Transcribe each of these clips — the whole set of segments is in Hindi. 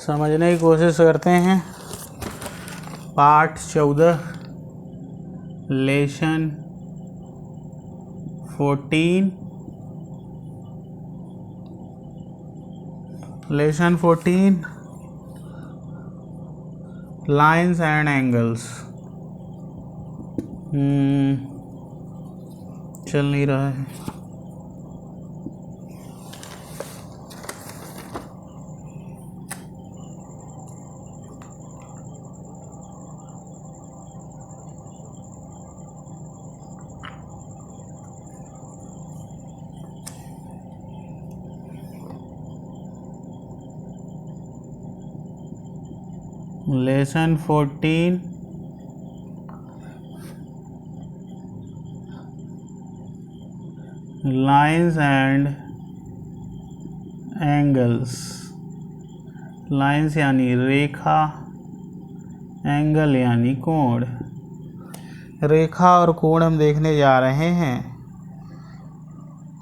समझने की कोशिश करते हैं। पाठ 14 लेसन 14 लाइन्स एंड एंगल्स। चल नहीं रहा है। Lesson 14 lines and angles. Lines यानी रेखा, एंगल यानी कोण। रेखा और कोण हम देखने जा रहे हैं।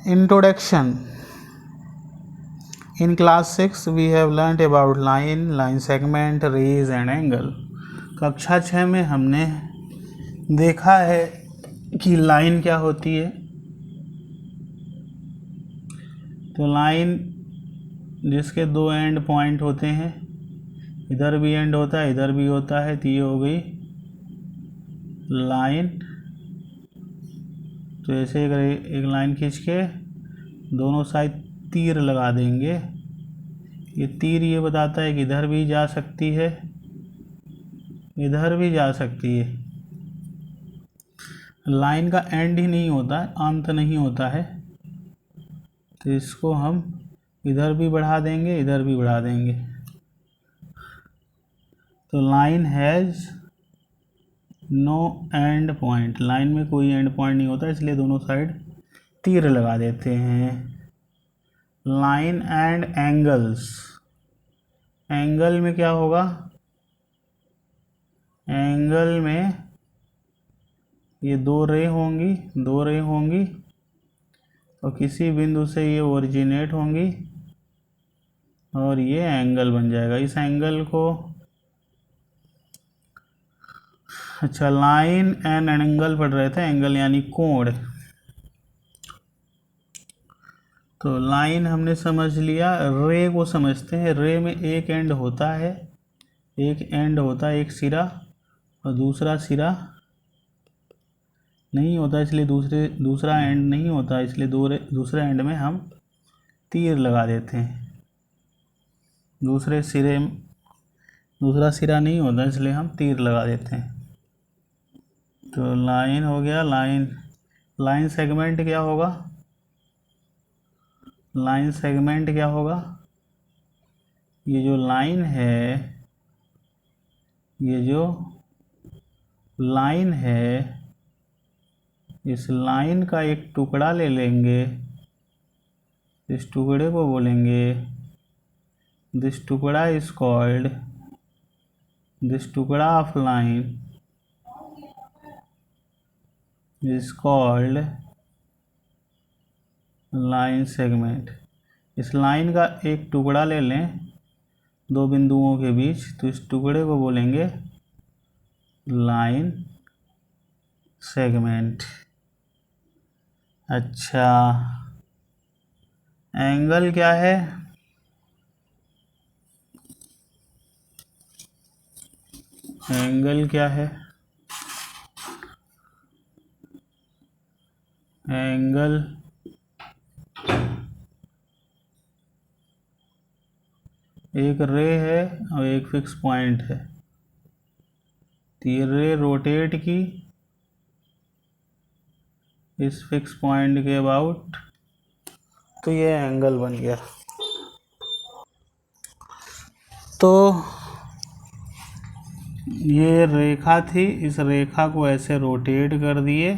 Introduction. In class 6 we have learnt about line segment, rays and angle। कक्षा 6 में हमने देखा है कि लाइन क्या होती है। तो लाइन जिसके दो एंड पॉइंट होते हैं, इधर भी एंड होता है इधर भी होता है, तो ये हो गई लाइन। तो ऐसे एक लाइन खींच के दोनों साइड तीर लगा देंगे। ये तीर ये बताता है कि इधर भी जा सकती है इधर भी जा सकती है। लाइन का एंड ही नहीं होता है, अंत नहीं होता है, तो इसको हम इधर भी बढ़ा देंगे इधर भी बढ़ा देंगे। तो line has no end point. Line में कोई एंड पॉइंट नहीं होता, इसलिए दोनों साइड तीर लगा देते हैं। Line and angles. एंगल में क्या होगा? एंगल में ये दो रे होंगी और किसी बिंदु से ये ओरिजिनेट होंगी और ये एंगल बन जाएगा। इस एंगल को लाइन एंड एंगल पढ़ रहे थे। एंगल यानी कोण। तो लाइन हमने समझ लिया। रे को समझते हैं। रे में एक एंड होता है एक सिरा, और दूसरा सिरा नहीं होता, इसलिए दूसरा एंड नहीं होता, इसलिए दूसरे एंड में हम तीर लगा देते हैं। दूसरा सिरा नहीं होता, इसलिए हम तीर लगा देते हैं। तो लाइन हो गया। लाइन सेगमेंट क्या होगा? लाइन सेगमेंट क्या होगा? ये जो लाइन है, इस लाइन का एक टुकड़ा ले लेंगे। इस टुकड़े को बोलेंगे, दिस टुकड़ा इज कॉल्ड, दिस टुकड़ा of line is called line segment. इस लाइन का एक टुकड़ा ले लें दो बिंदुओं के बीच, तो इस टुकड़े को बोलेंगे लाइन सेगमेंट। अच्छा, एंगल क्या है? एंगल क्या है? एंगल एक रे है और एक फिक्स पॉइंट है। तो ये रे रोटेट की इस फिक्स पॉइंट के अबाउट, तो ये एंगल बन गया। तो ये रेखा थी, इस रेखा को ऐसे रोटेट कर दिए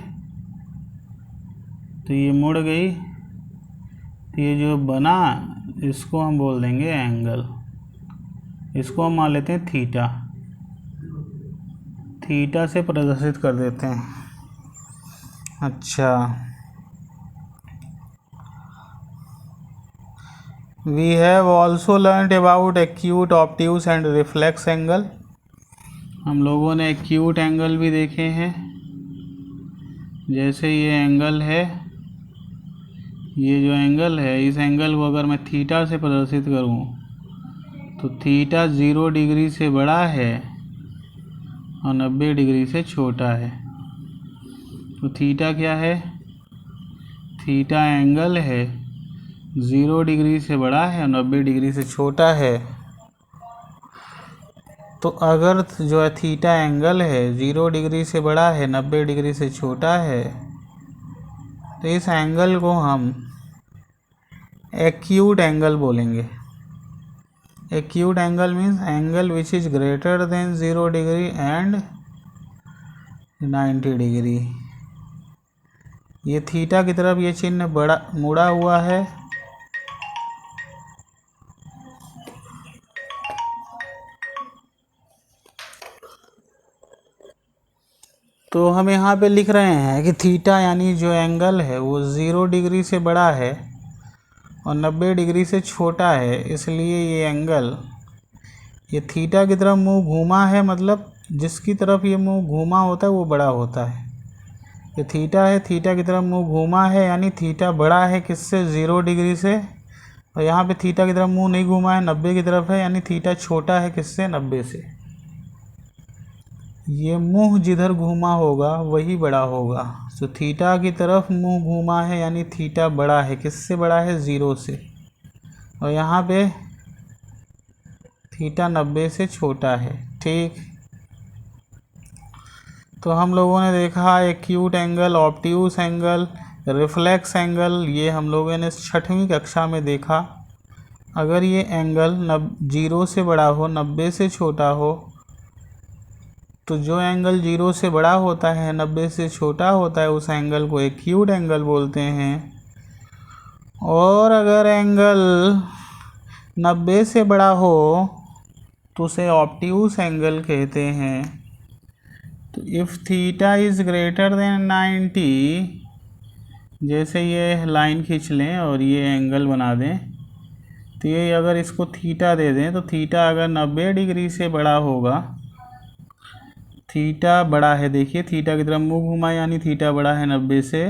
तो ये मुड़ गई। तो ये जो बना इसको हम बोल देंगे एंगल। इसको हम मान लेते हैं थीटा। थीटा से प्रदर्शित कर देते हैं। अच्छा, we have also learned about acute, obtuse and reflex angle. हम लोगों ने एक्यूट एंगल भी देखे हैं, जैसे ये एंगल है, ये जो एंगल है, इस एंगल को अगर मैं थीटा से प्रदर्शित करूं तो थीटा 0 डिग्री से बड़ा है और 90 डिग्री से छोटा है। तो थीटा क्या है? थीटा एंगल है, 0 डिग्री से बड़ा है और 90 डिग्री से छोटा है। तो अगर जो है थीटा एंगल है 0 डिग्री से बड़ा है, 90 डिग्री से छोटा है, तो इस एंगल को हम एक्यूट एंगल बोलेंगे। Acute angle means angle which is greater than 0 degree and 90 degree. ये थीटा की तरफ ये चिन्ह बड़ा मुड़ा हुआ है, तो हम यहाँ पे लिख रहे हैं कि थीटा यानी जो एंगल है वो 0 डिग्री से बड़ा है और 90 डिग्री से छोटा है, इसलिए ये एंगल, ये थीटा की तरफ मुंह घूमा है, मतलब जिसकी तरफ ये मुंह घूमा होता है वो बड़ा होता है। ये थीटा है, थीटा की तरफ मुंह घूमा है, यानी थीटा बड़ा है किससे? 0 डिग्री से। और यहाँ पे थीटा की तरफ मुंह नहीं घूमा है, 90 की तरफ है, यानी थीटा छोटा है किससे? 90 से। ये मुंह जिधर घूमा होगा वही बड़ा होगा। तो थीटा की तरफ मुंह घूमा है यानी थीटा बड़ा है, किससे बड़ा है? 0 से। और यहाँ पे थीटा 90 से छोटा है। ठीक, तो हम लोगों ने देखा acute angle, obtuse angle, reflex angle, ये हम लोगों ने 6वीं कक्षा में देखा। अगर ये एंगल 0 से बड़ा हो, 90 से छोटा हो, तो जो एंगल 0 से बड़ा होता है, 90 से छोटा होता है, उस एंगल को एक्यूट एंगल बोलते हैं। और अगर एंगल 90 से बड़ा हो तो उसे ऑब्ट्यूस एंगल कहते हैं। तो if theta is greater than 90, जैसे ये लाइन खींच लें और ये एंगल बना दें, तो ये अगर इसको थीटा दे दें, तो थीटा अगर 90 डिग्री से बड़ा होगा, थीटा बड़ा है, देखिए थीटा की तरफ मुंह घुमा यानी थीटा बड़ा है 90 से,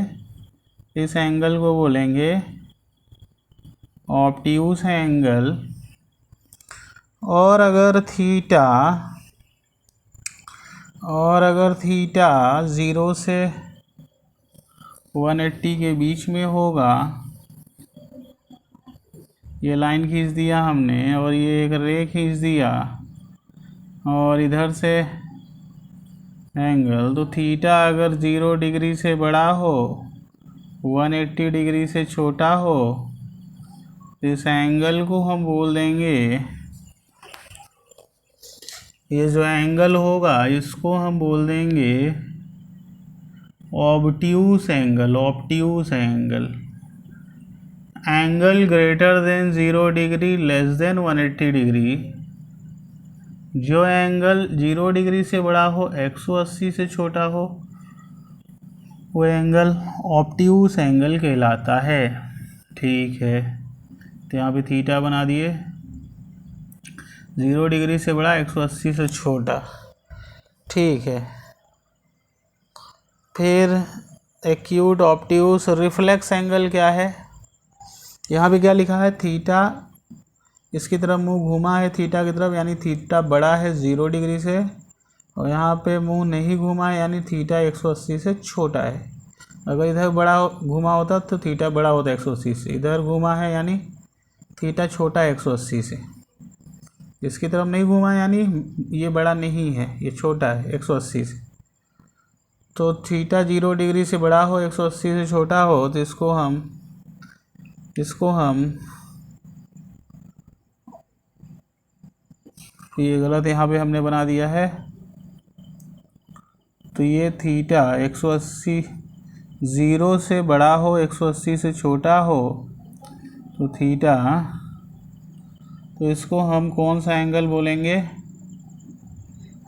इस एंगल को बोलेंगे ऑब्ट्यूस एंगल। और अगर थीटा 0 से 180 के बीच में होगा, ये लाइन खींच दिया हमने और ये एक रे खींच दिया और इधर से एंगल, तो थीटा अगर 0 डिग्री से बड़ा हो, 180 डिग्री से छोटा हो, इस एंगल को हम बोल देंगे, ये जो एंगल होगा इसको हम बोल देंगे obtuse angle. Obtuse angle, angle greater than 0 degree less than 180 degree. जो एंगल 0 डिग्री से बड़ा हो, 180 से छोटा हो, वो एंगल ऑब्ट्यूस एंगल कहलाता है। ठीक है, तो यहाँ पे थीटा बना दिए, 0 डिग्री से बड़ा, 180 से छोटा। ठीक है, फिर एक्यूट, ऑब्ट्यूस, रिफ्लेक्स एंगल क्या है? यहाँ पे क्या लिखा है? थीटा इसकी तरफ मुंह घूमा है थीटा की तरफ, यानी थीटा बड़ा है 0 डिग्री से, और यहाँ पे मुंह नहीं घूमा है यानी थीटा 180 से छोटा है। अगर इधर बड़ा घूमा होता तो थीटा बड़ा होता 180 से, इधर घूमा है यानी थीटा छोटा है 180 से। इसकी तरफ नहीं घूमा यानी ये बड़ा नहीं है, ये छोटा है 180 से। तो थीटा 0 डिग्री से बड़ा हो, 180 से छोटा हो, तो इसको हम ये गलत यहाँ पे हमने बना दिया है। तो ये थीटा 180, 0 से बड़ा हो, 180 से छोटा हो, तो थीटा, तो इसको हम कौन सा एंगल बोलेंगे?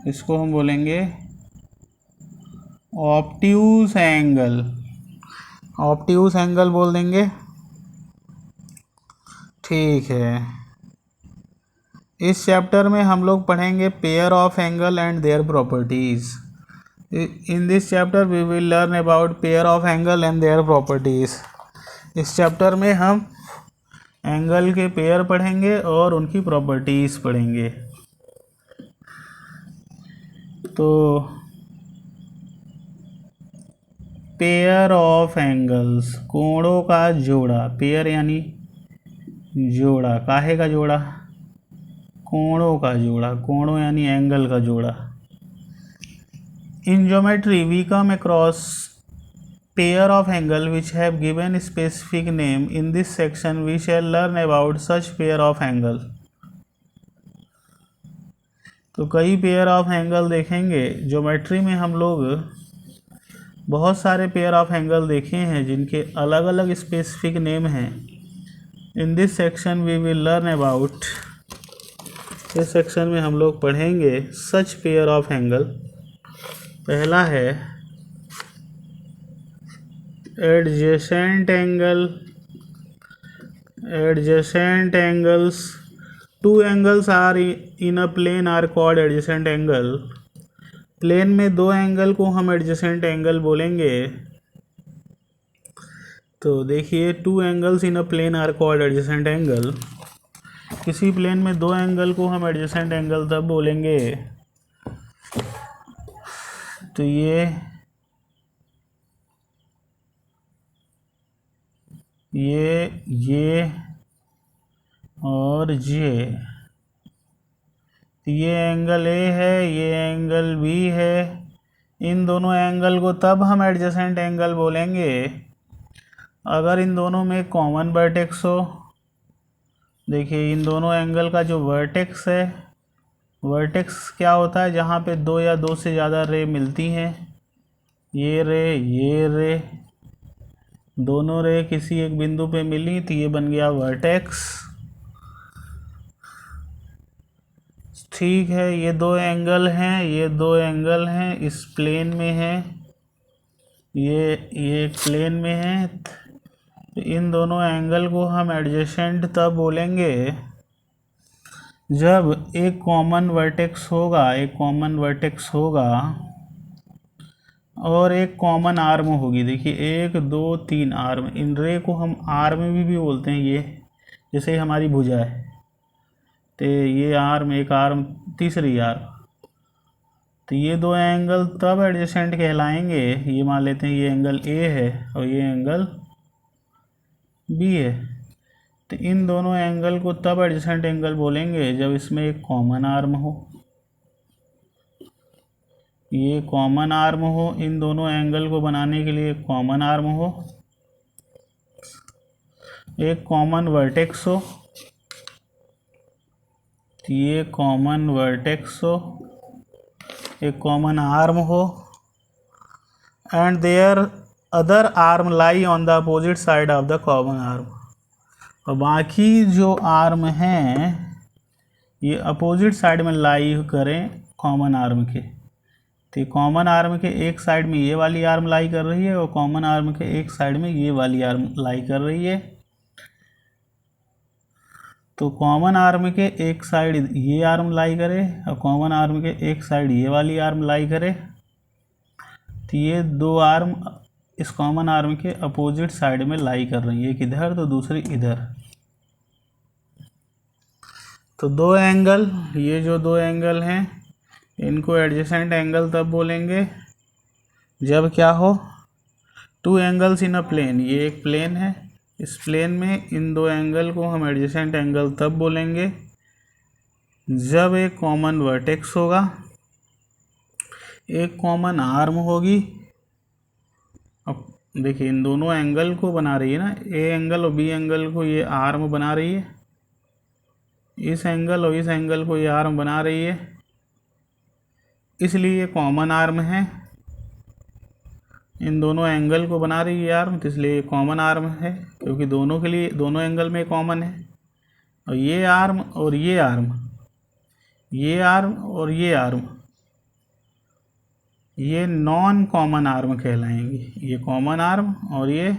इसको हम बोलेंगे ऑब्ट्यूस एंगल। ऑब्ट्यूस एंगल बोल देंगे। ठीक है, इस चैप्टर में हम लोग पढ़ेंगे pair of angle and their properties. In this chapter we will learn about pair of angle and their properties. इस चैप्टर में हम एंगल के पेयर पढ़ेंगे और उनकी प्रॉपर्टीज़ पढ़ेंगे। तो पेयर ऑफ एंगल्स, कोणों का जोड़ा। पेयर यानी जोड़ा, काहे का जोड़ा? कोणों का जोड़ा। कोणों यानी एंगल का जोड़ा। In geometry we come across pair of angle which have given specific name. In this section we shall learn about such pair of angle. तो कई पेयर ऑफ एंगल देखेंगे। ज्योमेट्री में हम लोग बहुत सारे पेयर ऑफ एंगल देखे हैं जिनके अलग अलग स्पेसिफिक नेम हैं। In this section we will learn about, इस सेक्शन में हम लोग पढ़ेंगे सच पेयर ऑफ एंगल। पहला है adjacent angle. Adjacent angles, two angles are in a plane are called adjacent angle. Plane में दो एंगल को हम एडजेसेंट एंगल बोलेंगे। तो देखिए, two angles in a plane are called adjacent angle. किसी प्लेन में दो एंगल को हम एडजेसेंट एंगल तब बोलेंगे तो ये और ये एंगल ए है, ये एंगल बी है। इन दोनों एंगल को तब हम एडजेसेंट एंगल बोलेंगे अगर इन दोनों में कॉमन वर्टेक्स हो। देखिए, इन दोनों एंगल का जो वर्टेक्स है, वर्टेक्स क्या होता है? जहाँ पे दो या दो से ज़्यादा रे मिलती हैं। ये रे दोनों रे किसी एक बिंदु पे मिली तो ये बन गया वर्टेक्स। ठीक है, ये दो एंगल हैं, इस प्लेन में है, ये प्लेन में है। तो इन दोनों एंगल को हम एडजेसेंट तब बोलेंगे जब एक कॉमन वर्टेक्स होगा और एक कॉमन आर्म होगी। देखिए, 1 2 3 आर्म। इन रे को हम आर्म भी बोलते हैं। ये जैसे हमारी भुजा है तो ये आर्म, एक आर्म, तीसरी आर्म। तो ये दो एंगल तब एडजेसेंट कहलाएंगे। ये मान लेते हैं ये एंगल ए है और ये एंगल बी है। तो इन दोनों एंगल को तब एडजेसेंट एंगल बोलेंगे जब इसमें एक कॉमन आर्म हो। ये कॉमन आर्म हो, इन दोनों एंगल को बनाने के लिए कॉमन आर्म हो, एक कॉमन वर्टेक्स हो। ये कॉमन वर्टेक्स हो, एक कॉमन आर्म हो, and their other arm lie on the opposite side of the common arm. और बाकी जो आर्म हैं ये अपोजिट साइड में लाई करें कॉमन आर्म के। तो कॉमन आर्म के एक साइड में ये वाली आर्म लाई कर रही है और कॉमन आर्म के एक साइड में ये वाली आर्म लाई कर रही है। तो कॉमन आर्म के एक साइड ये आर्म लाई करे और कॉमन आर्म के एक साइड ये वाली आर्म लाई करे। तो ये दो आर्म इस कॉमन आर्म के अपोजिट साइड में लाई कर रही है, एक इधर तो दूसरी इधर। तो दो एंगल, ये जो दो एंगल हैं इनको एडजेसेंट एंगल तब बोलेंगे जब क्या हो? Two angles in a plane. ये एक प्लेन है, इस प्लेन में इन दो एंगल को हम एडजेसेंट एंगल तब बोलेंगे जब एक कॉमन वर्टेक्स होगा, एक कॉमन आर्म होगी। अब देखिए, इन दोनों एंगल को बना रही है ना, ए एंगल और बी एंगल को ये आर्म बना रही है, इस एंगल और इस एंगल को ये आर्म बना रही है, इसलिए ये कॉमन आर्म है। इन दोनों एंगल को बना रही है आर्म, तो इसलिए कॉमन आर्म है, क्योंकि दोनों के लिए दोनों एंगल में कॉमन है। और ये आर्म और ये आर्म, ये आर्म और ये आर्म, ये नॉन कॉमन आर्म कहलाएंगे। ये कॉमन आर्म और ये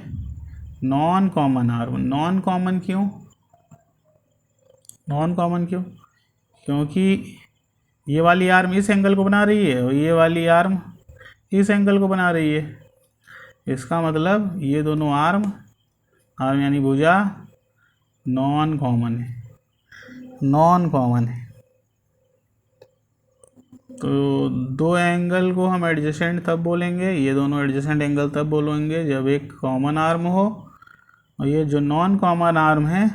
non common arm. Non common क्यों? नॉन कॉमन क्यों? क्योंकि ये वाली आर्म इस एंगल को बना रही है और ये वाली आर्म इस एंगल को बना रही है। इसका मतलब ये दोनों आर्म यानी भुजा नॉन कॉमन है, नॉन कॉमन है। तो दो एंगल को हम एडजेसेंट तब बोलेंगे, ये दोनों एडजेसेंट एंगल तब बोलेंगे जब एक कॉमन आर्म हो और ये जो नॉन कॉमन आर्म है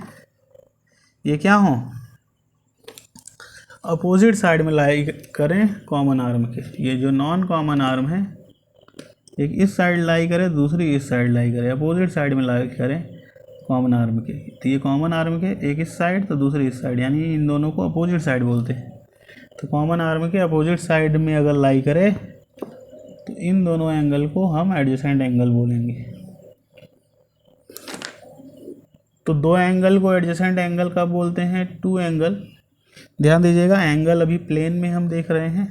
ये क्या हो, अपोजिट साइड में लाई करें कॉमन आर्म के। ये जो नॉन कॉमन आर्म है एक इस साइड लाई करे, दूसरी इस साइड लाई करे, अपोजिट साइड में लाई करें कॉमन आर्म के। तो ये कॉमन आर्म के एक इस साइड तो दूसरी इस साइड, यानी इन दोनों को अपोजिट साइड बोलते हैं। तो कॉमन आर्म के अपोजिट साइड में अगर लाई करे तो इन दोनों एंगल को हम एडजेसेंट एंगल बोलेंगे। तो दो एंगल को एडजेसेंट एंगल कब बोलते हैं? Two angle. ध्यान दीजिएगा, एंगल अभी प्लेन में हम देख रहे हैं,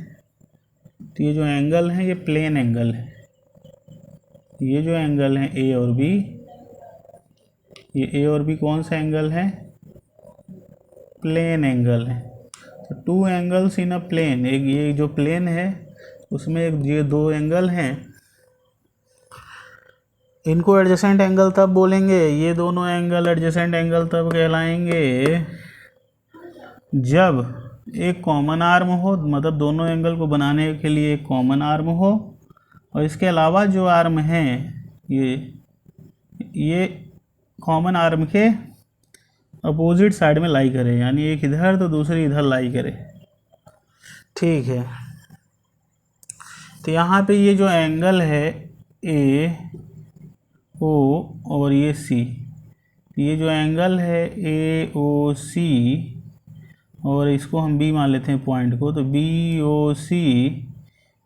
तो ये जो एंगल है ये प्लेन एंगल है। ये जो एंगल है ए और बी, ये ए और बी कौन सा एंगल है? प्लेन एंगल है। तो two angles in a plane, एक ये जो प्लेन है उसमें एक ये दो एंगल हैं, इनको एडजेसेंट एंगल तब बोलेंगे, ये दोनों एंगल एडजेसेंट एंगल तब कहलाएंगे जब एक कॉमन आर्म हो, मतलब दोनों एंगल को बनाने के लिए एक कॉमन आर्म हो और इसके अलावा जो आर्म हैं ये कॉमन आर्म के अपोजिट साइड में लाई करे, यानी एक इधर तो दूसरी इधर लाई करे। ठीक है, तो यहाँ पे ये जो एंगल है ए ओ और ये सी, ये जो एंगल है ए ओ सी और इसको हम बी मान लेते हैं पॉइंट को, तो बी ओ सी,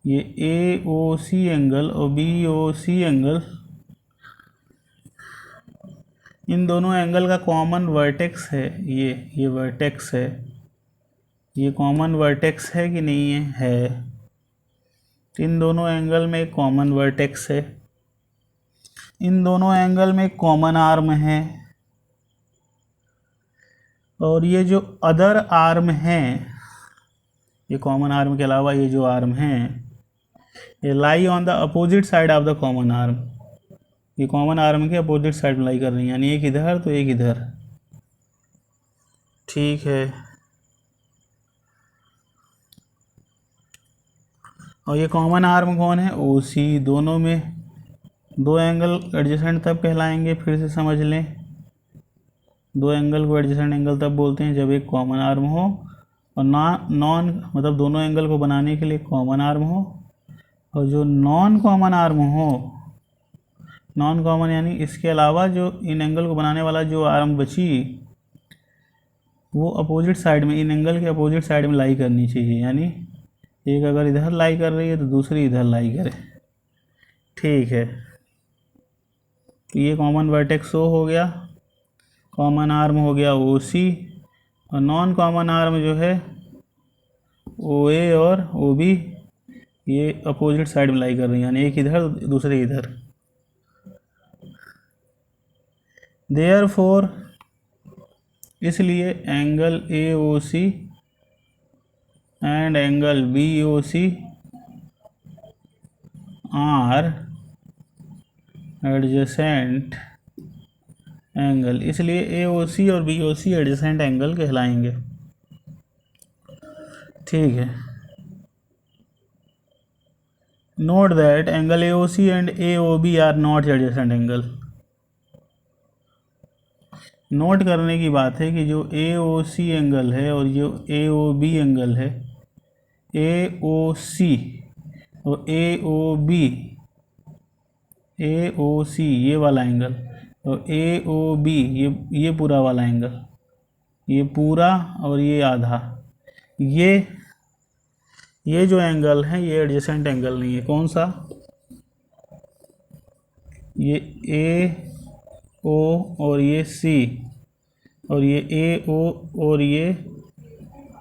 ये ए ओ सी एंगल और बी ओ सी एंगल, इन दोनों एंगल का कॉमन वर्टेक्स है ये वर्टेक्स है। ये कॉमन वर्टेक्स है कि नहीं है? इन दोनों एंगल में एक कॉमन वर्टेक्स है, इन दोनों एंगल में एक कॉमन आर्म है और ये जो अदर आर्म हैं, ये कॉमन आर्म के अलावा ये जो आर्म हैं ये लाई on the opposite side of the common arm. ये कॉमन आर्म के अपोजिट साइड में लाई कर रही है, यानी एक इधर तो एक इधर। ठीक है, और ये कॉमन आर्म कौन है? ओ सी। दोनों में दो एंगल एडजेसेंट तब कहलाएंगे, फिर से समझ लें, दो एंगल को एडजेसेंट एंगल तब बोलते हैं जब एक कॉमन आर्म हो और नॉन मतलब दोनों एंगल को बनाने के लिए कॉमन आर्म हो, और जो नॉन कॉमन आर्म हो, नॉन कॉमन यानी इसके अलावा जो इन एंगल को बनाने वाला जो आर्म बची वो अपोजिट साइड में, इन एंगल के अपोजिट साइड में लाई करनी चाहिए, यानी एक अगर इधर लाई कर रही है तो दूसरी इधर लाई करे। ठीक है, तो ये कॉमन वर्टेक्स ओ हो गया, कॉमन आर्म हो गया ओ सी, और नॉन कॉमन आर्म जो है ओ ए और ओ बी, ये अपोजिट साइड में लाई कर रही है, यानी एक इधर दूसरी इधर। देयरफॉर इसलिए angle A O C and angle B O C are adjacent angle, इसलिए ए ओ सी और B O C adjacent angle कहलाएंगे। ठीक है, note that angle A O C and A O B are not adjacent angle. Note करने की बात है कि जो ए ओ सी एंगल है और जो ए ओ बी एंगल है, ए ओ सी और ए ओ बी, ए ओ सी ये वाला एंगल और ए ओ बी ये पूरा वाला एंगल, ये पूरा और ये आधा, ये जो एंगल है ये एडजेसेंट एंगल नहीं है। कौन सा? ये ए ओ और ये सी और ये ए ओ और ये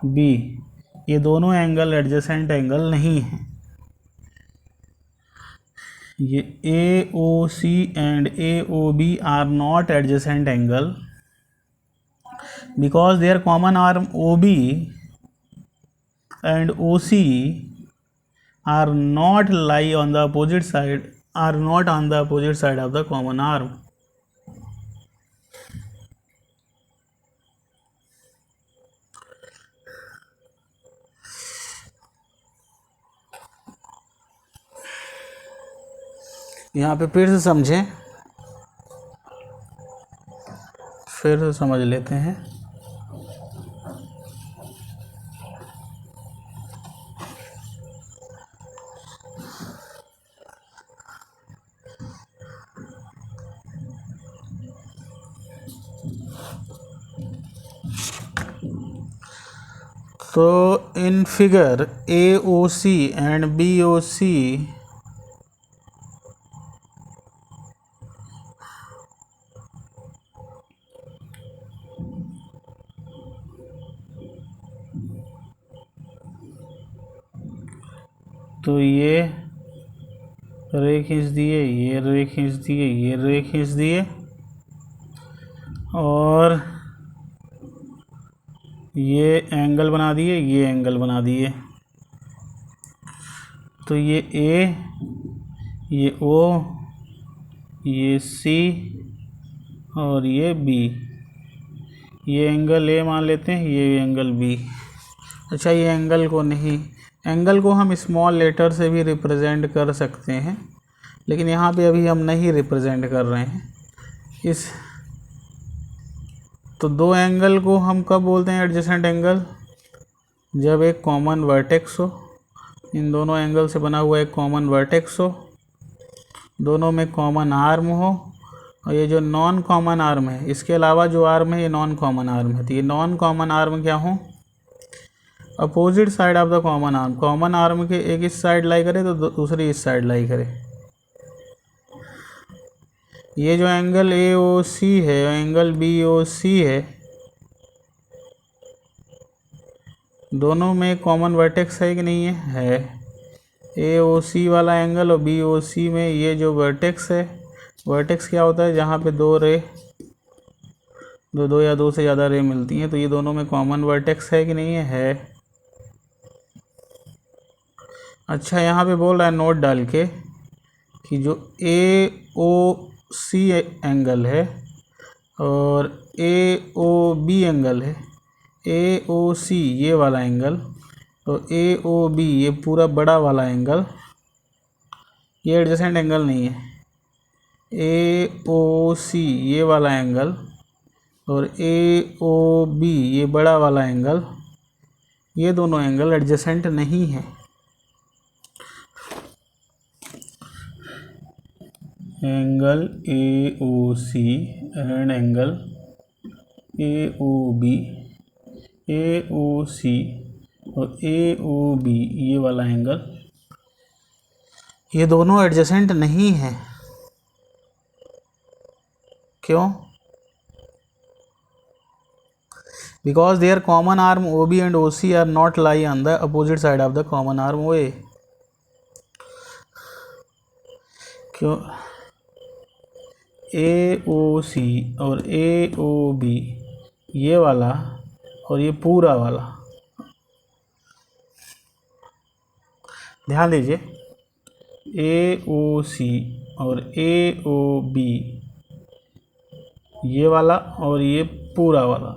बी, ये दोनों एंगल एडजेसेंट एंगल नहीं है। ये A O C and A O B are not adjacent angle because their common arm OB and OC are not lie on the opposite side, are not on the opposite side of the common arm. यहाँ पे फिर से समझें, फिर से समझ लेते हैं। तो in figure AOC and BOC तो ये रे खींच दिए, ये रे खींच दिए, ये रे खींच दिए, और ये एंगल बना दिए, ये एंगल बना दिए। तो ये A, ये O, ये C और ये B, ये एंगल A मान लेते हैं, ये एंगल B। अच्छा, ये एंगल को नहीं, एंगल को हम स्मॉल लेटर से भी रिप्रेजेंट कर सकते हैं, लेकिन यहाँ पे अभी हम नहीं रिप्रेजेंट कर रहे हैं इस। तो दो एंगल को हम कब बोलते हैं एडजेसेंट एंगल? जब एक कॉमन वर्टेक्स हो, इन दोनों एंगल से बना हुआ एक कॉमन वर्टेक्स हो, दोनों में कॉमन आर्म हो, और ये जो नॉन कॉमन आर्म है, इसके अलावा जो आर्म है ये नॉन कॉमन आर्म है। तो ये नॉन कॉमन आर्म क्या हो? Opposite side of the common arm. Common arm के एक इस साइड लाई करे तो दूसरी इस साइड लाई करे। ये जो एंगल AOC है, एंगल BOC है, दोनों में कॉमन वर्टेक्स है कि नहीं है? AOC वाला एंगल और BOC में ये जो वर्टेक्स है, वर्टेक्स क्या होता है? जहाँ पे दो रे, दो या दो से ज़्यादा रे मिलती हैं। तो ये दोनों में कॉमन वर्टेक्स है कि नहीं है? अच्छा, यहाँ पे बोल रहा है नोट डाल के कि जो AOC एंगल है और AOB एंगल है, AOC ये वाला एंगल और AOB ये पूरा बड़ा वाला एंगल, ये एडजेसेंट एंगल नहीं है। AOC ये वाला एंगल और AOB ये बड़ा वाला एंगल, ये दोनों एंगल एडजेसेंट नहीं है। Angle AOC and angle AOB, AOC और AOB ये वाला एंगल, ये दोनों एडजेसेंट नहीं है। क्यों? Because their common arm OB and OC are not lie on the opposite side of the common arm OA। क्यों? AOC और AOB ये वाला और ये पूरा वाला, ध्यान दीजिए, AOC और AOB ये वाला और ये पूरा वाला,